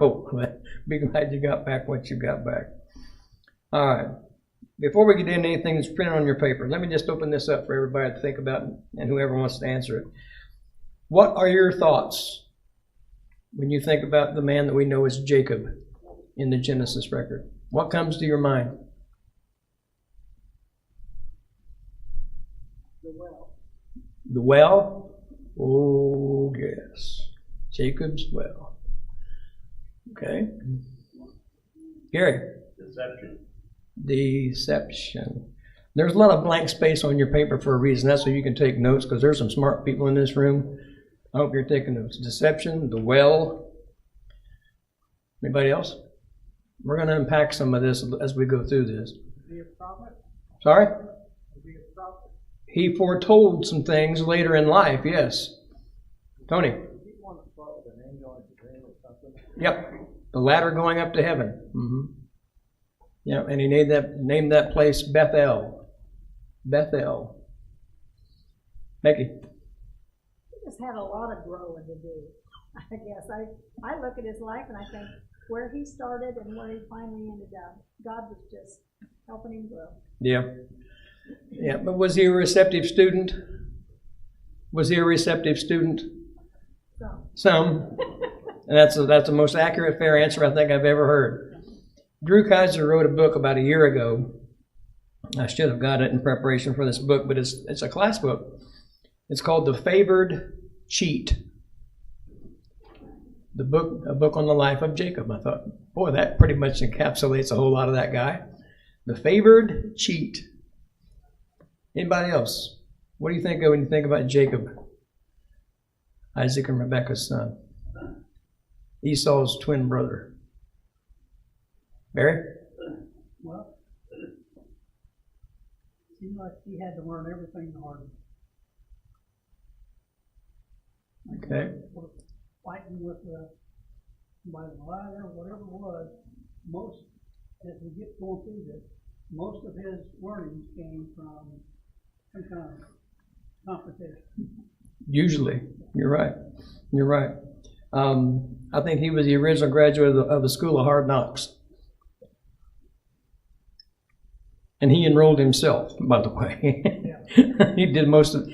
Oh, be glad you got back what you got back. All right. Before we get into anything that's printed on your paper, let me just open this up for everybody to think about and whoever wants to answer it. What are your thoughts when you think about the man that we know as Jacob in the Genesis record? What comes to your mind? The well. The well? Oh, yes. Jacob's well. Okay. Gary? Deception. There's a lot of blank space on your paper for a reason. That's so you can take notes, because there's some smart people in this room. I hope you're taking notes. Deception, the well. Anybody else? We're going to unpack some of this as we go through this. Be a prophet? Sorry? Be a prophet. He foretold some things later in life, yes. Tony? Yep. The ladder going up to heaven. Mm-hmm. Yeah, and he named that place Bethel. Bethel. Becky? He just had a lot of growing to do. I guess I look at his life and I think where he started and where he finally ended up, God was just helping him grow. Yeah. Yeah, but was he a receptive student? Was he a receptive student? Some. And that's the most accurate, fair answer I think I've ever heard. Drew Kaiser wrote a book about a year ago. I should have got it in preparation for this book, but it's a class book. It's called The Favored Cheat. A book on the life of Jacob. I thought, boy, that pretty much encapsulates a whole lot of that guy. The Favored Cheat. Anybody else? What do you think of when you think about Jacob? Isaac and Rebekah's son. Esau's twin brother. Barry? Well, it seemed like he had to learn everything the hard way. Okay. Fighting with by the ladder, whatever it was, as we get going through this, most of his learnings came from some kind of confrontation. Usually. You're right. You're right. I think he was the original graduate of the School of Hard Knocks. And he enrolled himself, by the way. Yeah. He did most of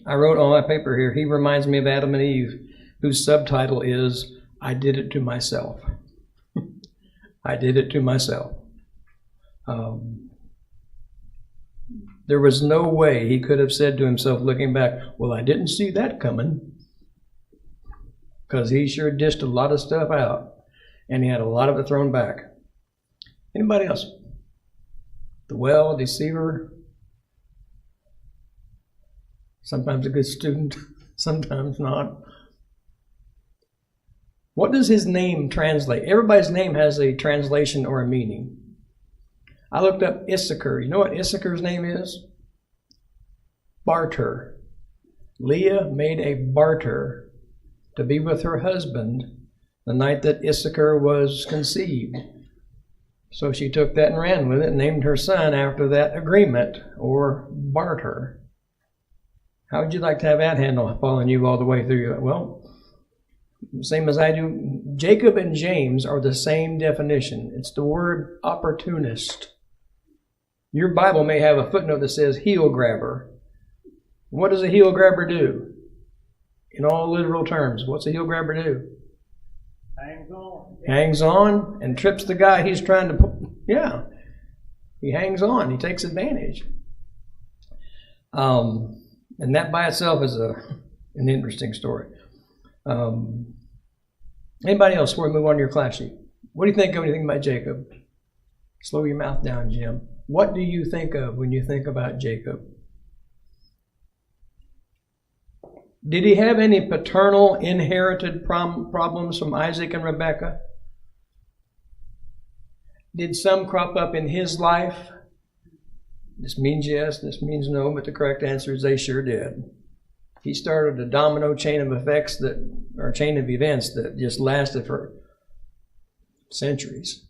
I wrote on my paper here, he reminds me of Adam and Eve, whose subtitle is, I did it to myself. I did it to myself. There was no way he could have said to himself, looking back, well, I didn't see that coming. Because he sure dished a lot of stuff out. And he had a lot of it thrown back. Anybody else? The well, deceiver. Sometimes a good student, sometimes not. What does his name translate? Everybody's name has a translation or a meaning. I looked up Issachar. You know what Issachar's name is? Barter. Leah made a barter to be with her husband the night that Issachar was conceived. So she took that and ran with it and named her son after that agreement, or barter. How would you like to have that handle following you all the way through? Well, same as I do. Jacob and James are the same definition. It's the word opportunist. Your Bible may have a footnote that says heel grabber. What does a heel grabber do? In all literal terms, what's a heel grabber do? Hangs on. Hangs on and trips the guy he's trying to pull. Yeah. He hangs on. He takes advantage. And that by itself is an interesting story. Anybody else before we move on to your class sheet? What do you think of when you think about Jacob? Slow your mouth down, Jim. What do you think of when you think about Jacob? Did he have any paternal inherited problems from Isaac and Rebekah? Did some crop up in his life? This means yes, this means no, but the correct answer is they sure did. He started a domino chain of effects chain of events that just lasted for centuries.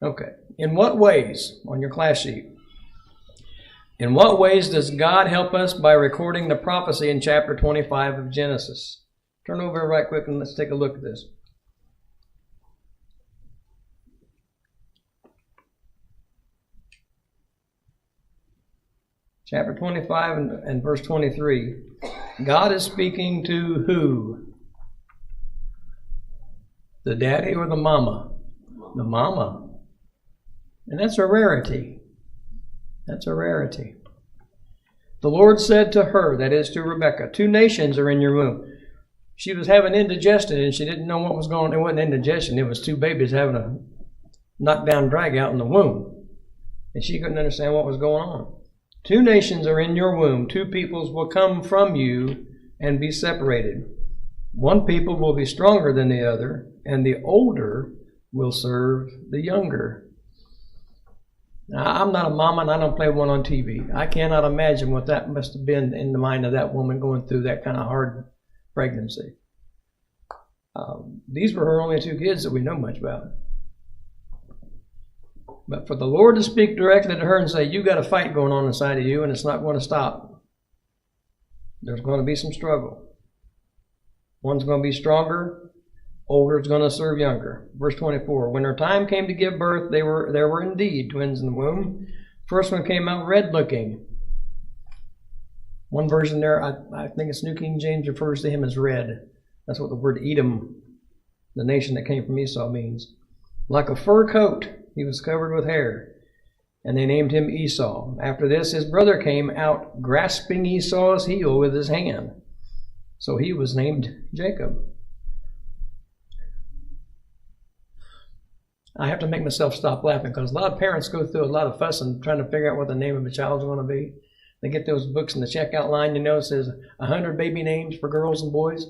Okay. In what ways, on your class sheet, in what ways does God help us by recording the prophecy in chapter 25 of Genesis? Turn over right quick and let's take a look at this. Chapter 25 and verse 23. God is speaking to who? The daddy or the mama? The mama. And that's a rarity. That's a rarity. The Lord said to her, that is to Rebekah, 2 nations are in your womb. She was having indigestion and she didn't know what was going on. It wasn't indigestion. It was 2 babies having a knockdown drag out in the womb. And she couldn't understand what was going on. 2 nations are in your womb. 2 peoples will come from you and be separated. 1 people will be stronger than the other, and the older will serve the younger. Now, I'm not a mama and I don't play one on TV. I cannot imagine what that must have been in the mind of that woman going through that kind of hard pregnancy. These were her only 2 kids that we know much about. But for the Lord to speak directly to her and say, you got a fight going on inside of you and it's not going to stop. There's going to be some struggle. One's going to be stronger, older is going to serve younger. Verse 24, when her time came to give birth, there were indeed twins in the womb. First one came out red looking. One version there, I think it's New King James, refers to him as red. That's what the word Edom, the nation that came from Esau, means. Like a fur coat, he was covered with hair. And they named him Esau. After this, his brother came out grasping Esau's heel with his hand. So he was named Jacob. I have to make myself stop laughing because a lot of parents go through a lot of fussing trying to figure out what the name of a child's going to be. They get those books in the checkout line, it says 100 baby names for girls and boys.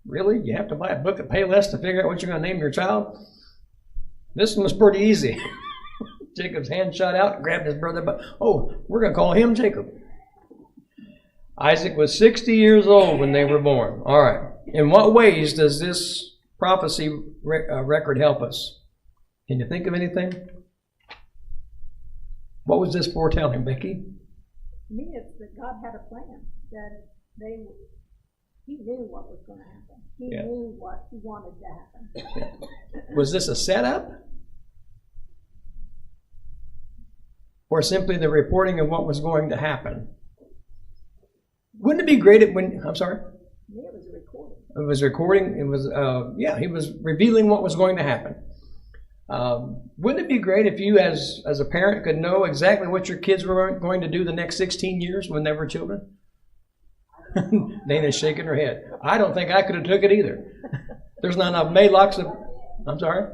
Really? You have to buy a book at Payless to figure out what you're going to name your child? This one was pretty easy. Jacob's hand shot out, grabbed his brother, but we're going to call him Jacob. Isaac was 60 years old when they were born. All right. In what ways does this prophecy record help us? Can you think of anything? What was this foretelling, Becky? To me, it's that God had a plan, that he knew what was going to happen. He knew what he wanted to happen. Yeah. Was this a setup? Or simply the reporting of what was going to happen? Wouldn't it be great I'm sorry? Yeah, it was a recording. It was recording. It was, he was revealing what was going to happen. Wouldn't it be great if you as a parent could know exactly what your kids were going to do the next 16 years when they were children? Dana's shaking her head. I don't think I could have took it either. There's not enough Maylocks of... I'm sorry?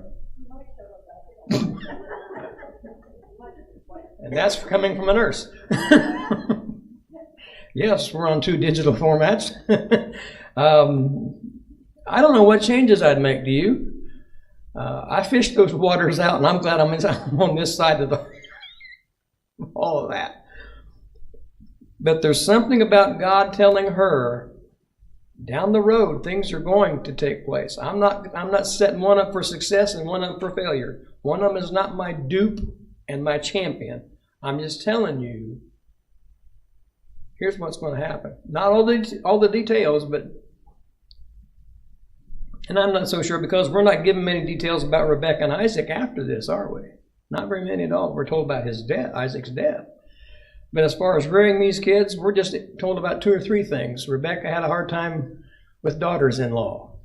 And that's coming from a nurse. Yes, we're on 2 digital formats. I don't know what changes I'd make, do you? I fished those waters out, and I'm glad I'm on this side of all of that. But there's something about God telling her, down the road, things are going to take place. I'm not setting one up for success and one up for failure. One of them is not my dupe and my champion. I'm just telling you, here's what's going to happen. Not all the details, but... And I'm not so sure because we're not given many details about Rebekah and Isaac after this, are we? Not very many at all. We're told about his death, Isaac's death. But as far as rearing these kids, we're just told about 2 or 3 things. Rebekah had a hard time with daughters-in-law.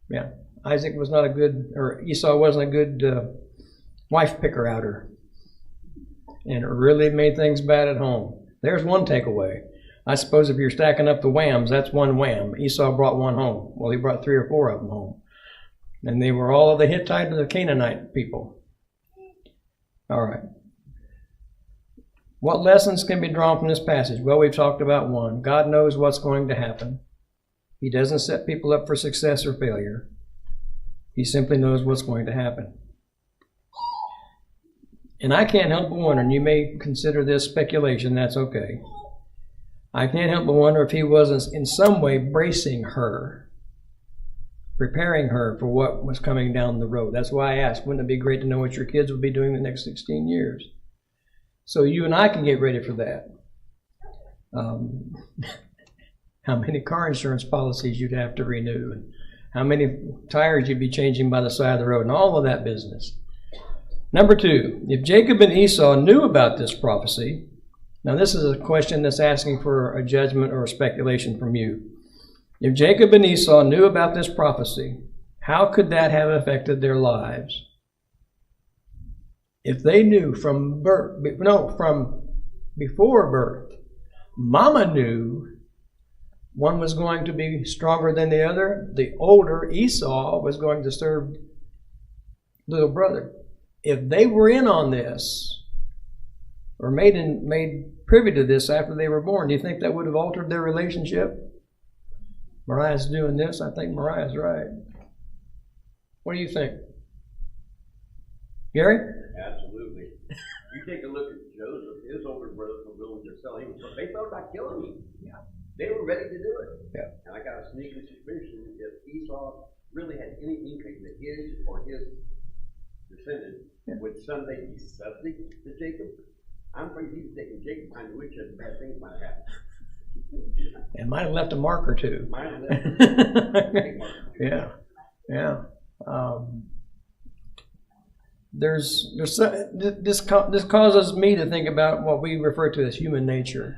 Yeah, Isaac was not a good, or Esau wasn't a good wife picker-outer. And it really made things bad at home. There's one takeaway. I suppose if you're stacking up the whams, that's one wham. Esau brought one home. Well, he brought 3 or 4 of them home. And they were all of the Hittite and the Canaanite people. All right. What lessons can be drawn from this passage? Well, we've talked about one. God knows what's going to happen. He doesn't set people up for success or failure. He simply knows what's going to happen. And I can't help but wonder, and you may consider this speculation, that's okay. I can't help but wonder if he wasn't in some way bracing her, preparing her for what was coming down the road. That's why I asked, wouldn't it be great to know what your kids would be doing the next 16 years? So you and I can get ready for that. how many car insurance policies you'd have to renew, and how many tires you'd be changing by the side of the road, and all of that business. Number 2, if Jacob and Esau knew about this prophecy, now this is a question that's asking for a judgment or a speculation from you. If Jacob and Esau knew about this prophecy, how could that have affected their lives? If they knew from before birth, Mama knew one was going to be stronger than the other. The older Esau was going to serve little brother. If they were in on this, or made privy to this after they were born, do you think that would have altered their relationship? Mariah's doing this. I think Mariah's right. What do you think? Gary? Absolutely. You take a look at Joseph. His older brothers were willing to sell him. They thought about killing him. Yeah. They were ready to do it. Yeah. And I got a sneaking suspicion if Esau really had any inkling that his or his descendant would someday be subject to Jacob, I'm afraid he was taking Jacob behind the witch and bad things might have happened. And might have left a mark or two. Might have left a big mark or two. Yeah. Yeah. This causes me to think about what we refer to as human nature,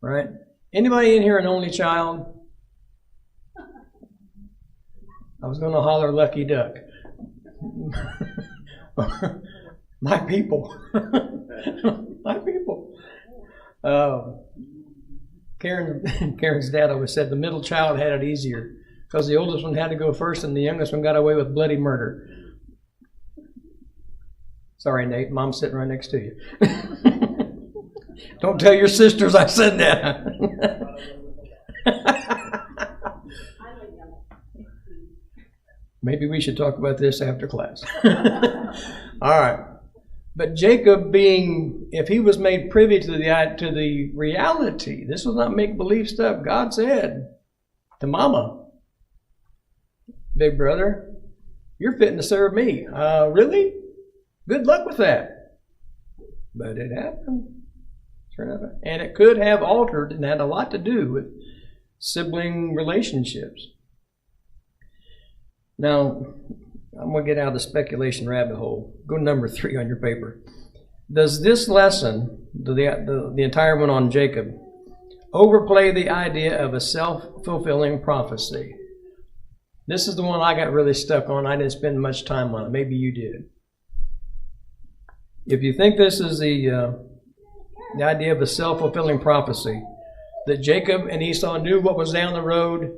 right? Anybody in here an only child? I was going to holler lucky duck. My people. My people. Karen's dad always said the middle child had it easier because the oldest one had to go first and the youngest one got away with bloody murder. Sorry, Nate. Mom's sitting right next to you. Don't tell your sisters I said that. Maybe we should talk about this after class. All right. But Jacob if he was made privy to the reality, this was not make-believe stuff. God said to Mama, big brother, you're fitting to serve me. Really? Good luck with that. But it happened. And it could have altered and had a lot to do with sibling relationships. Now, I'm going to get out of the speculation rabbit hole. Go to number 3 on your paper. Does this lesson, the entire one on Jacob, overplay the idea of a self-fulfilling prophecy? This is the one I got really stuck on. I didn't spend much time on it. Maybe you did. If you think this is the idea of a self-fulfilling prophecy, that Jacob and Esau knew what was down the road,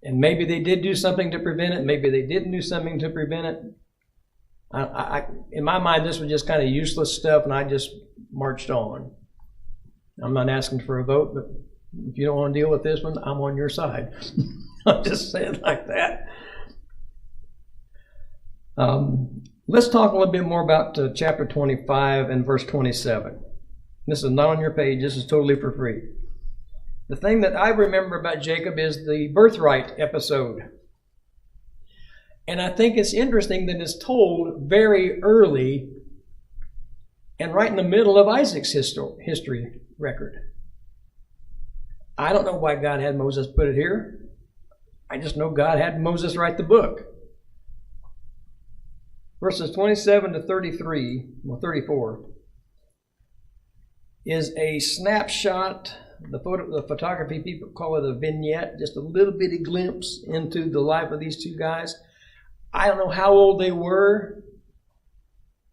and maybe they did do something to prevent it, maybe they didn't do something to prevent it. In my mind, this was just kind of useless stuff, and I just marched on. I'm not asking for a vote, but if you don't want to deal with this one, I'm on your side. I'm just saying like that. Let's talk a little bit more about chapter 25 and verse 27. This is not on your page. This is totally for free. The thing that I remember about Jacob is the birthright episode. And I think it's interesting that it's told very early and right in the middle of Isaac's history record. I don't know why God had Moses put it here. I just know God had Moses write the book. Verses 27 to 34 is a snapshot. The photography people call it a vignette, just a little bitty glimpse into the life of these two guys. I don't know how old they were,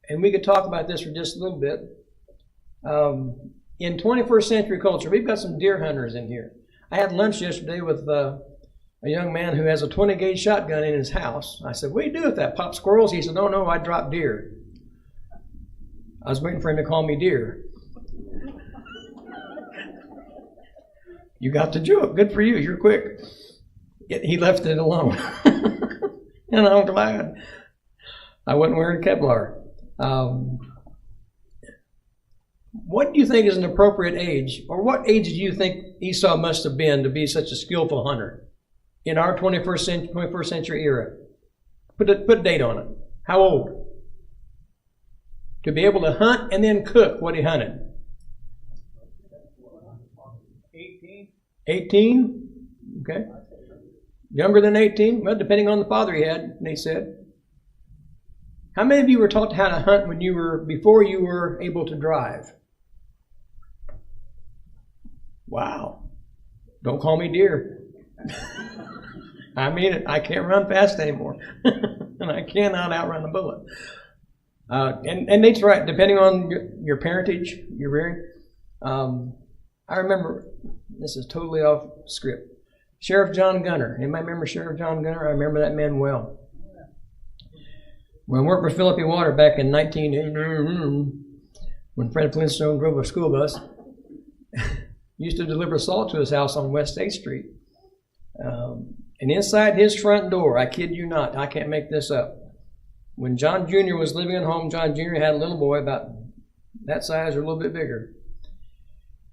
and we could talk about this for just a little bit. In 21st century culture, we've got some deer hunters in here. I had lunch yesterday with a young man who has a 20-gauge shotgun in his house. I said, what do you do with that? Pop squirrels? He said, no, I drop deer. I was waiting for him to call me deer. You got the joke. Good for you. You're quick. Yet he left it alone. And I'm glad. I wasn't wearing Kevlar. What do you think is an appropriate age, or what age do you think Esau must have been to be such a skillful hunter in our 21st century era? Put a date on it. How old? To be able to hunt and then cook what he hunted. 18? Okay. Younger than 18? Well, depending on the father he had, they said. How many of you were taught how to hunt before you were able to drive? Wow. Don't call me deer. I mean it. I can't run fast anymore. And I cannot outrun a bullet. And Nate's right. Depending on your parentage, your rearing. I remember, this is totally off script, Sheriff John Gunner. Anybody remember Sheriff John Gunner? I remember that man well. When I worked for Philippi Water back in 1980, when Fred Flintstone drove a school bus, used to deliver salt to his house on West 8th Street. And inside his front door, I kid you not, I can't make this up, when John Jr. was living at home, John Jr. had a little boy about that size or a little bit bigger.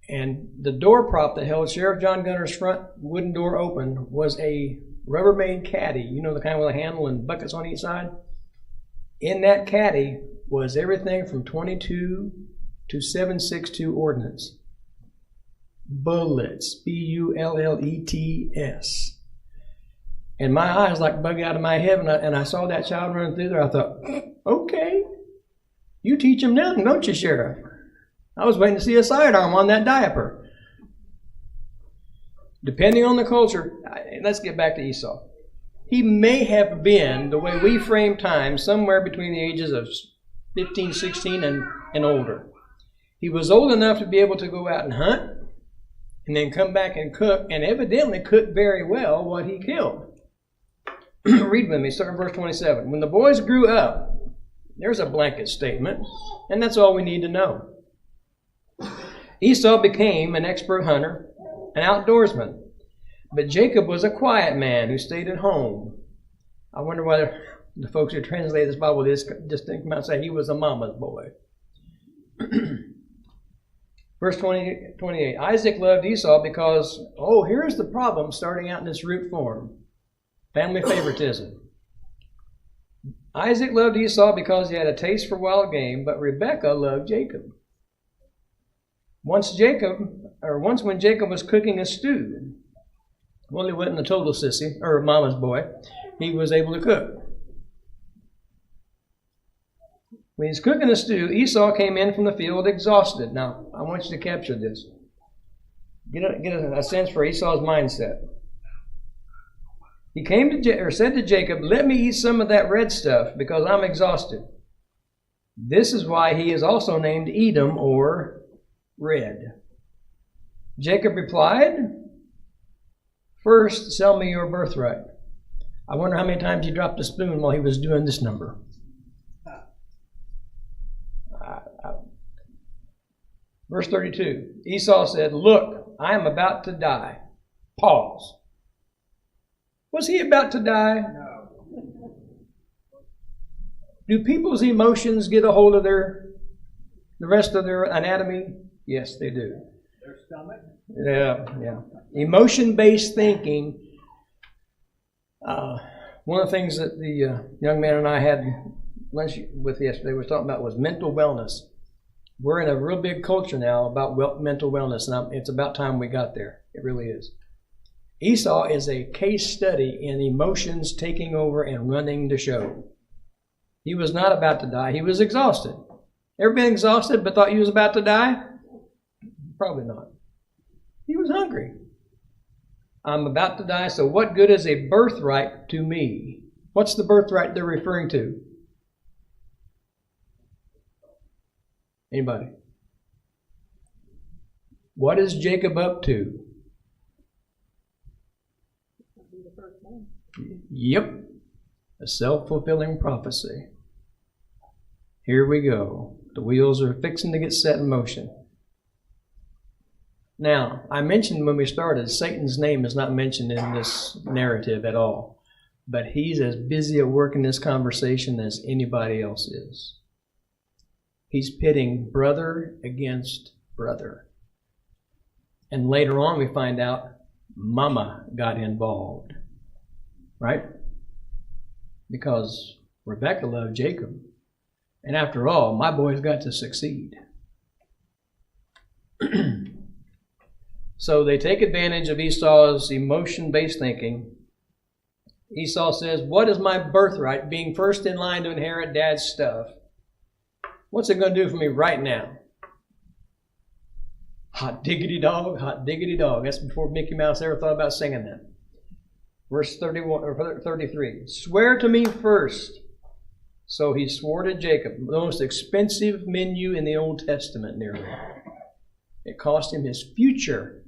And the door prop that held Sheriff John Gunner's front wooden door open was a Rubbermaid caddy, you know, the kind with a handle and buckets on each side. In that caddy was everything from .22 to .762 ordnance. Bullets, bullets. And my eyes like bug out of my head, and I saw that child running through there. I thought, okay, you teach him now, don't you, Sheriff? I was waiting to see a sidearm on that diaper. Depending on the culture, let's get back to Esau. He may have been, the way we frame time, somewhere between the ages of 15, 16, and older. He was old enough to be able to go out and hunt, and then come back and cook, and evidently cooked very well what he killed. Read with me, start in verse 27. When the boys grew up, there's a blanket statement, and that's all we need to know. Esau became an expert hunter, an outdoorsman, but Jacob was a quiet man who stayed at home. I wonder whether the folks who translate this Bible just think about say he was a mama's boy. Verse 28, Isaac loved Esau because, here's the problem starting out in this root form. Family favoritism. Isaac loved Esau because he had a taste for wild game, but Rebekah loved Jacob. Once when Jacob was cooking a stew, well, he wasn't a total sissy, or mama's boy, he was able to cook. When he's cooking a stew, Esau came in from the field exhausted. Now, I want you to capture this. Get a sense for Esau's mindset. He said to Jacob, let me eat some of that red stuff because I'm exhausted. This is why he is also named Edom or red. Jacob replied, first, sell me your birthright. I wonder how many times he dropped a spoon while he was doing this number. Verse 32, Esau said, look, I am about to die. Pause. Was he about to die? No. Do people's emotions get a hold of the rest of their anatomy? Yes, they do. Their stomach? Yeah. Emotion-based thinking. One of the things that the young man and I had lunch with yesterday was talking about was mental wellness. We're in a real big culture now about mental wellness, and it's about time we got there. It really is. Esau is a case study in emotions taking over and running the show. He was not about to die. He was exhausted. Ever been exhausted but thought he was about to die? Probably not. He was hungry. I'm about to die, so what good is a birthright to me? What's the birthright they're referring to? Anybody? What is Jacob up to? Yep. A self-fulfilling prophecy. Here we go. The wheels are fixing to get set in motion. Now, I mentioned when we started, Satan's name is not mentioned in this narrative at all. But he's as busy at work in this conversation as anybody else is. He's pitting brother against brother. And later on we find out mama got involved. Right? Because Rebekah loved Jacob. And after all, my boy's got to succeed. So they take advantage of Esau's emotion-based thinking. Esau says, what is my birthright, being first in line to inherit Dad's stuff? What's it going to do for me right now? Hot diggity dog, hot diggity dog. That's before Mickey Mouse ever thought about singing that. Verse 31 or 33. Swear to me first. So he swore to Jacob, the most expensive menu in the Old Testament nearly. It cost him his future.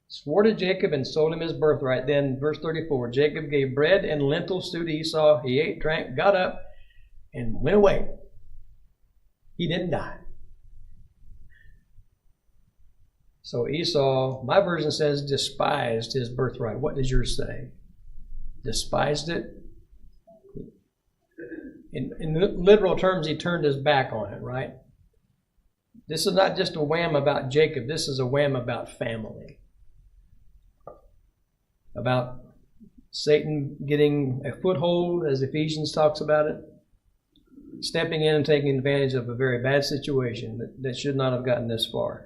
Swore to Jacob and sold him his birthright. Then, verse 34, Jacob gave bread and lentil stew to Esau. He ate, drank, got up, and went away. He didn't die. So Esau, my version says, despised his birthright. What does yours say? Despised it? In literal terms, he turned his back on it, right? This is not just a wham about Jacob. This is a wham about family. About Satan getting a foothold, as Ephesians talks about it, stepping in and taking advantage of a very bad situation that should not have gotten this far.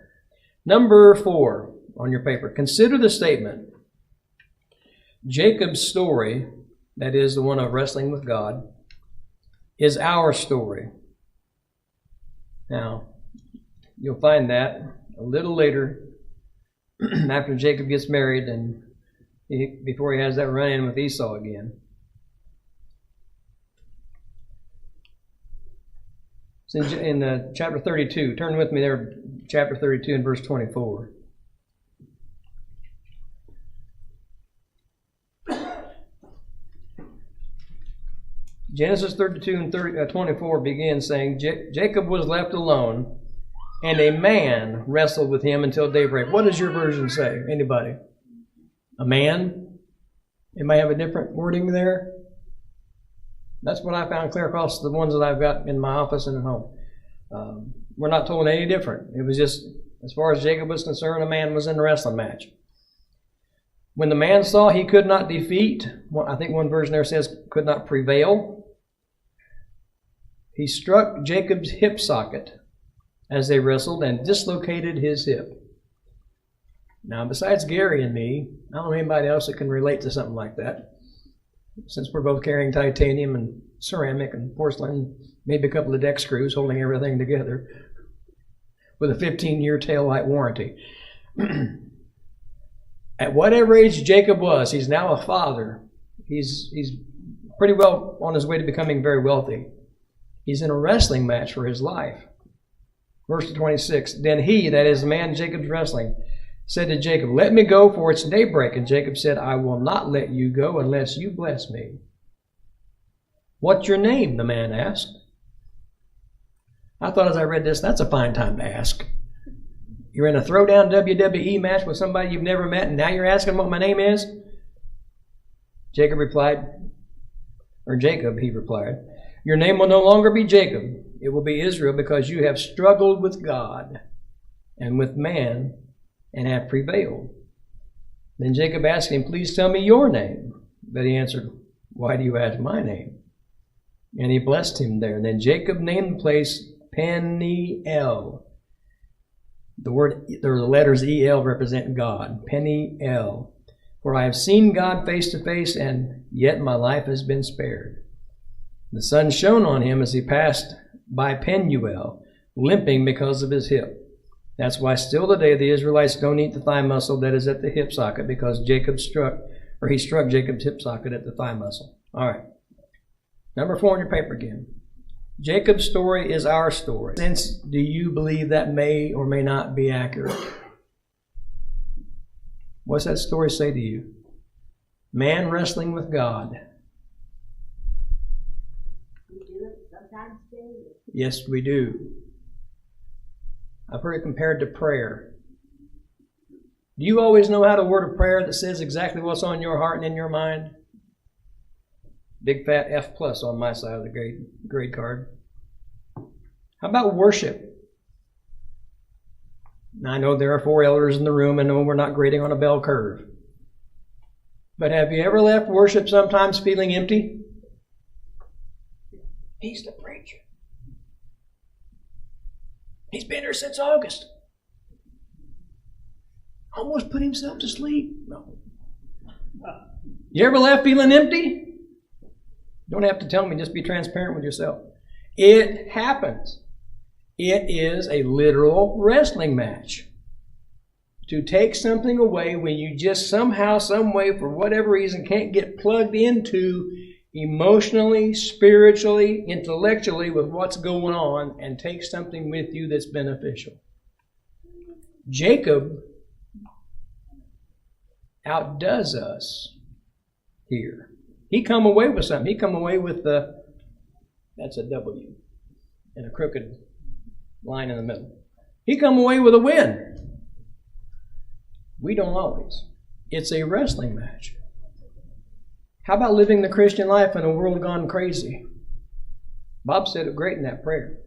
Number 4 on your paper. Consider the statement. Jacob's story, that is the one of wrestling with God, is our story. Now, you'll find that a little later after Jacob gets married and before he has that run-in with Esau again. It's in chapter 32. Turn with me there, chapter 32 and verse 24. Genesis 32 and 24 begins saying, Jacob was left alone, and a man wrestled with him until daybreak. What does your version say? Anybody? A man? It may have a different wording there. That's what I found clear across the ones that I've got in my office and at home. We're not told any different. It was just, as far as Jacob was concerned, a man was in a wrestling match. When the man saw he could not defeat, I think one version there says could not prevail, he struck Jacob's hip socket as they wrestled and dislocated his hip. Now, besides Gary and me, I don't know anybody else that can relate to something like that. Since we're both carrying titanium and ceramic and porcelain, maybe a couple of deck screws holding everything together with a 15-year taillight warranty. At whatever age Jacob was, he's now a father. He's pretty well on his way to becoming very wealthy. He's in a wrestling match for his life. Verse 26, then he, that is the man Jacob's wrestling, said to Jacob, let me go, for it's daybreak. And Jacob said, I will not let you go unless you bless me. What's your name? The man asked. I thought as I read this, that's a fine time to ask. You're in a throwdown WWE match with somebody you've never met, and now you're asking what my name is? Jacob, he replied, your name will no longer be Jacob. It will be Israel, because you have struggled with God and with man and have prevailed. Then Jacob asked him, please tell me your name. But he answered, why do you ask my name? And he blessed him there. And then Jacob named the place Peniel. The letters El represent God. Peniel. For I have seen God face to face, and yet my life has been spared. The sun shone on him as he passed by Penuel, limping because of his hip. That's why still today the Israelites don't eat the thigh muscle that is at the hip socket, because he struck Jacob's hip socket at the thigh muscle. All right. Number 4 on your paper again. Jacob's story is our story. Since do you believe that may or may not be accurate? What's that story say to you? Man wrestling with God. We do it sometimes daily. Yes, we do. I've heard it compared to prayer. Do you always know how to word a prayer that says exactly what's on your heart and in your mind? Big fat F+ on my side of the grade card. How about worship? Now, I know there are 4 elders in the room. I know we're not grading on a bell curve. But have you ever left worship sometimes feeling empty? He's the preacher. He's been here since August. Almost put himself to sleep. No. You ever left feeling empty? Don't have to tell me, just be transparent with yourself. It happens. It is a literal wrestling match. To take something away when you just somehow, some way, for whatever reason, can't get plugged into emotionally, spiritually, intellectually with what's going on, and take something with you that's beneficial. Jacob outdoes us here. He come away with something. He come away with that's a W and a crooked line in the middle. He come away with a win. We don't always. It's a wrestling match. How about living the Christian life in a world gone crazy? Bob said it great in that prayer.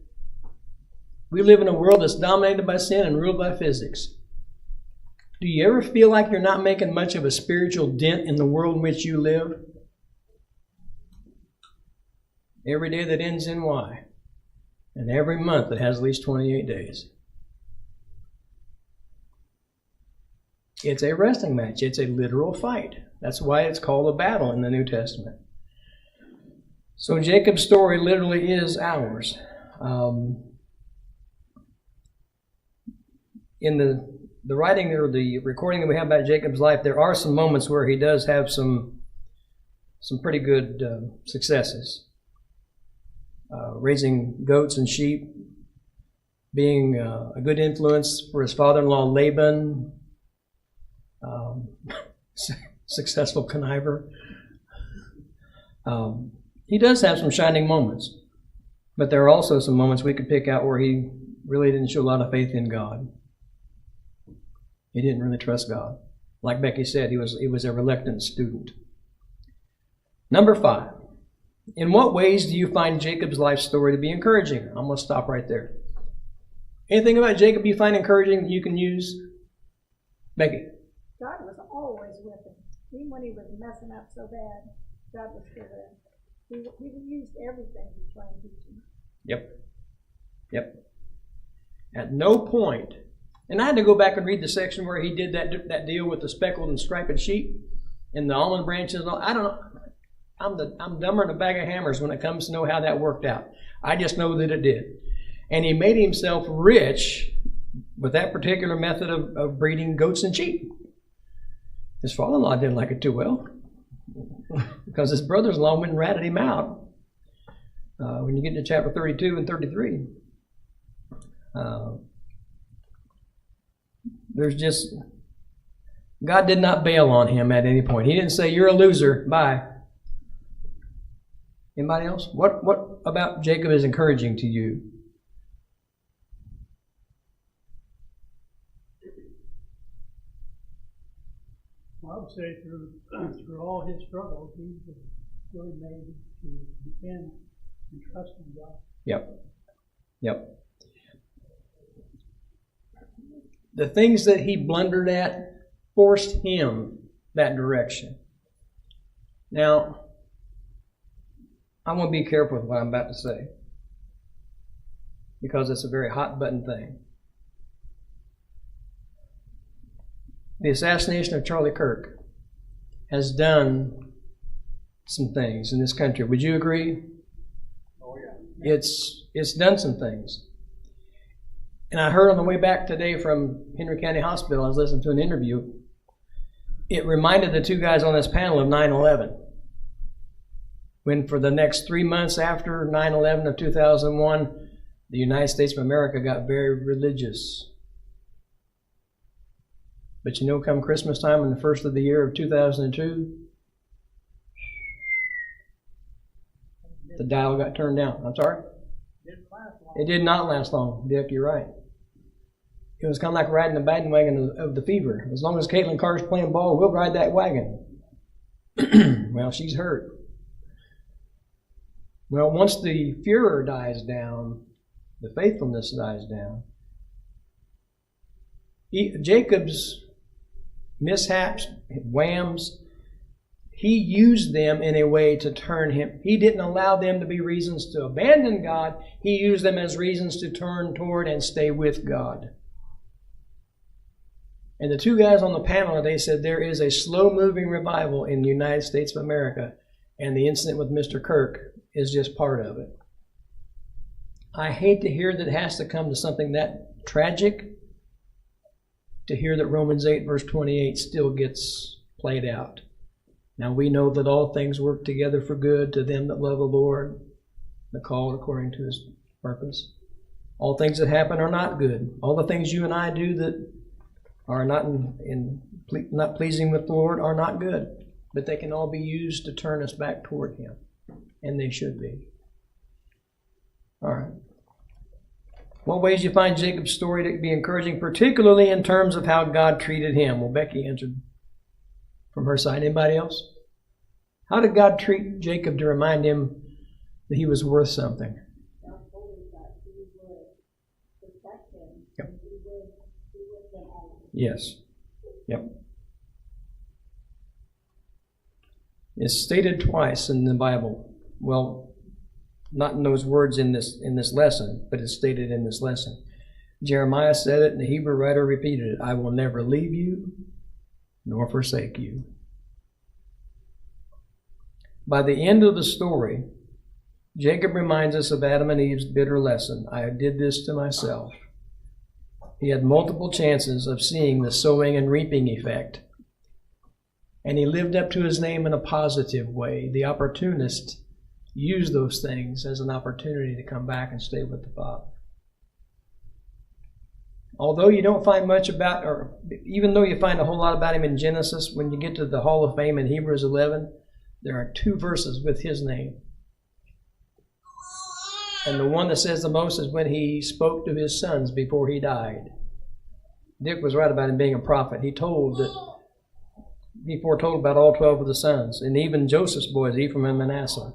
We live in a world that's dominated by sin and ruled by physics. Do you ever feel like you're not making much of a spiritual dent in the world in which you live? Every day that ends in Y. And every month that has at least 28 days. It's a wrestling match. It's a literal fight. That's why it's called a battle in the New Testament. So Jacob's story literally is ours. In the writing or the recording that we have about Jacob's life, there are some moments where he does have some pretty good successes. Raising goats and sheep, being a good influence for his father-in-law Laban, successful conniver. He does have some shining moments, but there are also some moments we could pick out where he really didn't show a lot of faith in God. He didn't really trust God. Like Becky said, he was a reluctant student. Number 5. In what ways do you find Jacob's life story to be encouraging? I'm going to stop right there. Anything about Jacob you find encouraging that you can use? Becky? God was always with him. Even when he was messing up so bad, God was still there. He used everything to try and teach him. Yep. At no point, and I had to go back and read the section where he did that deal with the speckled and striped sheep and the almond branches. I don't know. I'm dumber than a bag of hammers when it comes to know how that worked out. I just know that it did. And he made himself rich with that particular method of breeding goats and sheep. His father-in-law didn't like it too well because his brothers-in-law went and ratted him out. When you get to chapter 32 and 33, there's just, God did not bail on him at any point. He didn't say, you're a loser, bye. Anybody else? What about Jacob is encouraging to you? I would say through all his struggles, he was really made to depend and trust in God. Yep. The things that he blundered at forced him that direction. Now, I want to be careful with what I'm about to say because it's a very hot button thing. The assassination of Charlie Kirk has done some things in this country. Would you agree? Oh, yeah. It's done some things. And I heard on the way back today from Henry County Hospital, I was listening to an interview. It reminded the two guys on this panel of 9/11. When for the next 3 months after 9/11 of 2001, the United States of America got very religious. But you know, come Christmas time in the first of the year of 2002, the dial got turned down. I'm sorry? It did not last long, Dick, you're right. It was kind of like riding the bandwagon of the fever. As long as Caitlin Carr's playing ball, we'll ride that wagon. Well, she's hurt. Well, once the furor dies down, the faithfulness dies down. Jacob's mishaps, whams, he used them in a way to turn him. He didn't allow them to be reasons to abandon God. He used them as reasons to turn toward and stay with God. And the two guys on the panel today said there is a slow-moving revival in the United States of America, and the incident with Mr. Kirk is just part of it. I hate to hear that it has to come to something that tragic to hear that Romans 8 verse 28 still gets played out. Now we know that all things work together for good to them that love the Lord, the called according to his purpose. All things that happen are not good. All the things you and I do that are not not pleasing with the Lord are not good. But they can all be used to turn us back toward him. And they should be. All right. What ways do you find Jacob's story to be encouraging, particularly in terms of how God treated him? Well, Becky answered from her side. Anybody else? How did God treat Jacob to remind him that he was worth something? Yep. Yes. Yep. It's stated twice in the Bible. Well, not in those words in this lesson, but it's stated in this lesson. Jeremiah said it, and the Hebrew writer repeated it. I will never leave you nor forsake you. By the end of the story, Jacob reminds us of Adam and Eve's bitter lesson. I did this to myself. He had multiple chances of seeing the sowing and reaping effect. And he lived up to his name in a positive way. The opportunist used those things as an opportunity to come back and stay with the Father. Although you don't find much about, or even though you find a whole lot about him in Genesis, when you get to the Hall of Fame in Hebrews 11, there are 2 verses with his name. And the one that says the most is when he spoke to his sons before he died. Dick was right about him being a prophet. He foretold about all 12 of the sons, and even Joseph's boys, Ephraim and Manasseh.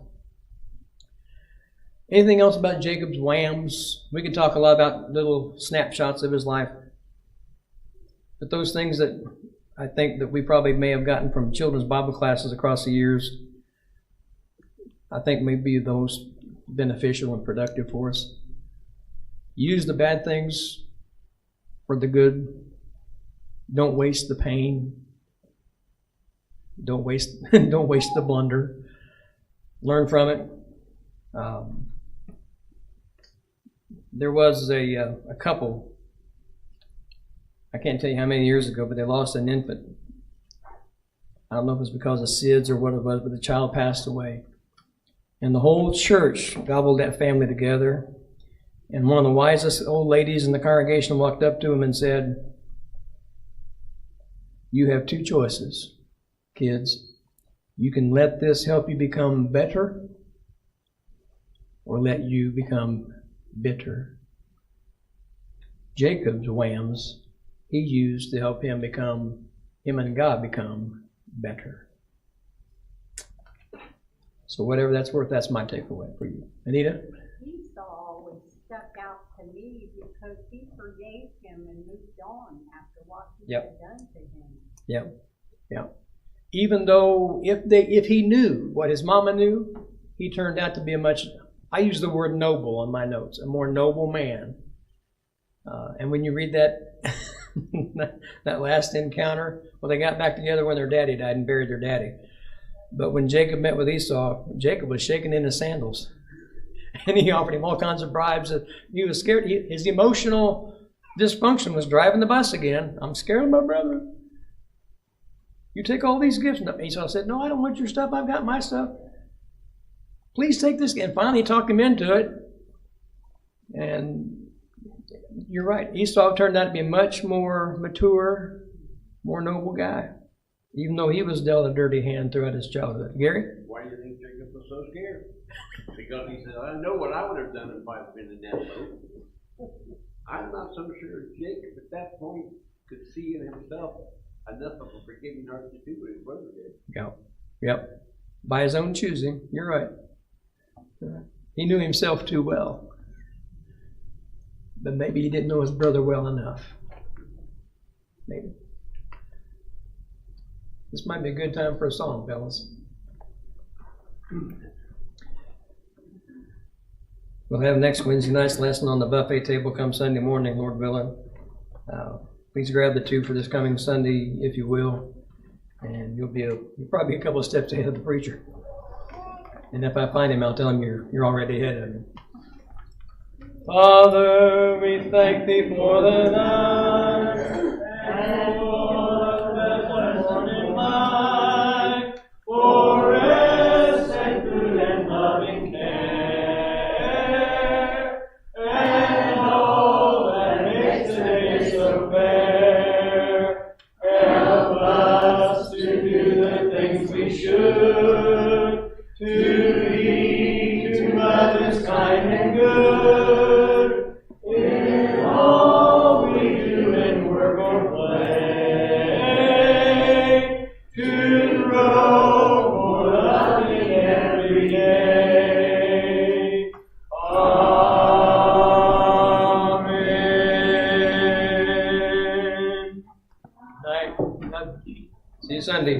Anything else about Jacob's whams? We could talk a lot about little snapshots of his life. But those things that I think that we probably may have gotten from children's Bible classes across the years, I think may be the most beneficial and productive for us. Use the bad things for the good. Don't waste the pain. Don't waste the blunder. Learn from it. There was a couple, I can't tell you how many years ago, but they lost an infant. I don't know if it was because of SIDS or what it was, but the child passed away. And the whole church gobbled that family together. And one of the wisest old ladies in the congregation walked up to him and said, you have 2 choices, kids. You can let this help you become better, or let you become bitter. Jacob's whams he used to help him and God become better. So whatever that's worth, that's my takeaway for you. Anita? Esau always stuck out to me because he forgave him and moved on after what he had done to him. Yep. Even though if he knew what his mama knew, he turned out to be I use the word noble on my notes, a more noble man. And when you read that that last encounter, well, they got back together when their daddy died and buried their daddy. But when Jacob met with Esau, Jacob was shaking in his sandals. And he offered him all kinds of bribes. He was scared. His emotional dysfunction was driving the bus again. I'm scared of my brother. You take all these gifts. And Esau said, no, I don't want your stuff. I've got my stuff. Please take this. And finally talked him into it. And you're right. Esau turned out to be a much more mature, more noble guy, even though he was dealt a dirty hand throughout his childhood. Gary? Why do you think Jacob was so scared? Because he said, I know what I would have done if I'd been in that boat. I'm not so sure Jacob at that point could see in himself enough of a forgiving heart to do what his brother did. Yep. By his own choosing. You're right. He knew himself too well. But maybe he didn't know his brother well enough. Maybe. This might be a good time for a song, fellas. We'll have next Wednesday night's lesson on the buffet table come Sunday morning, Lord willing. please grab the two for this coming Sunday, if you will. And you'll probably be a couple of steps ahead of the preacher. And if I find him, I'll tell him you're already ahead of him. Father, we thank thee for the night and for the morning light, for rest and food and loving care, and all that makes the day so fair. Help us to do the things we should, to be to others kind and good, in all we do in work or play, to grow more loving every day. Amen. Night. See you Sunday.